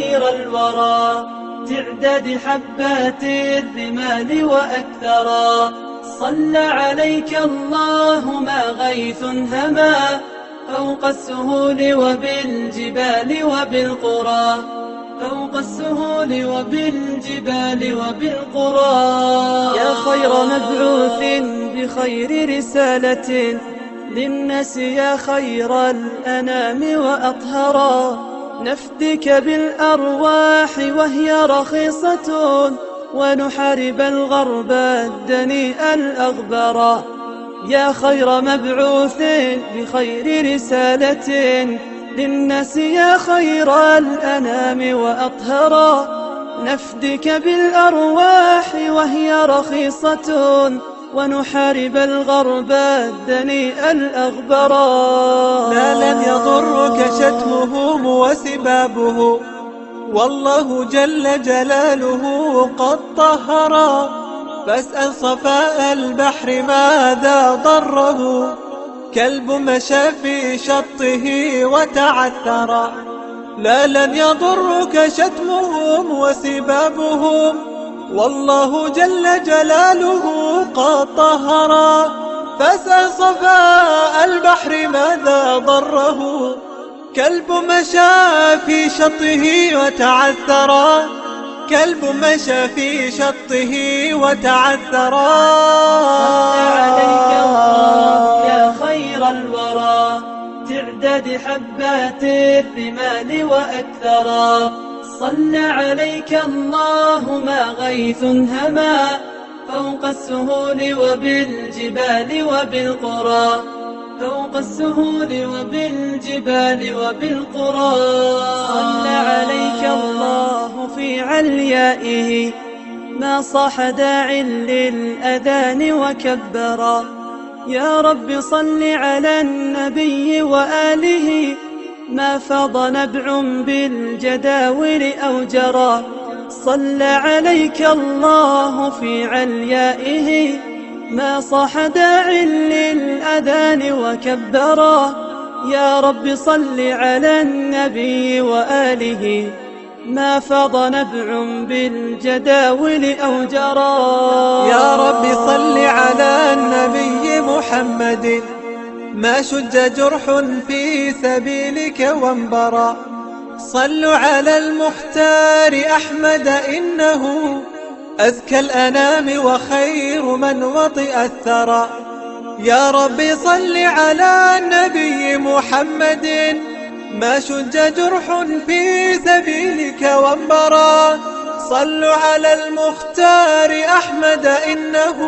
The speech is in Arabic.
خير الورى تعداد حبات الرمال وأكثرا. صلى عليك الله ما غيث هما فوق السهول وبالجبال وبالقرى، فوق السهول وبالجبال وبالقرى. يا خير مبعوث بخير رسالة للناس، يا خير الأنام وأطهرا. نفدك بالأرواح وهي رخيصة ونحارب الغرب الدنيء الأغبرا. يا خير مبعوث بخير رسالة للناس، يا خير الأنام وأطهرا. نفدك بالأرواح وهي رخيصة ونحارب الغرب الدنيء الأغبرا. لا لن يضرك شتمهم وسبابه، والله جل جلاله قد طهرا. فاسأل صفاء البحر ماذا ضره، كلب مشى في شطه وتعثرا. لا لن يضرك شتمهم وسبابهم، والله جل جلاله قد طهرا. فاسأل صفاء البحر ماذا ضره، كلب مشى في شطه وتعثرا. كلب مشى في شطه وتعثرا. صلى عليك الله يا خير الورى تعداد حبات الرمال وأكثرا. صلى عليك الله ما غيث هما فوق السهول وبالجبال وبالقرى، فوق السهول وبالجبال وبالقرى. صلى عليك الله في عليائه ما صاح داع للأذان وكبرا. يا رب صل على النبي وآله ما فاض نبع بالجداول أو جرى. صلى عليك الله في عليائه ما صاح داع للأذان وكبرا. يا رب صل على النبي وآله ما فاض نبع بالجداول أو جرى. يا رب صل على النبي محمد ما شج جرح في سبيلك وانبرى. صلوا على المختار أحمد إنه أزكى الأنام وخير من وطئ الثرى. يا رب صل على النبي محمد ما شج جرح في سبيلك وانبرى. صلوا على المختار أحمد إنه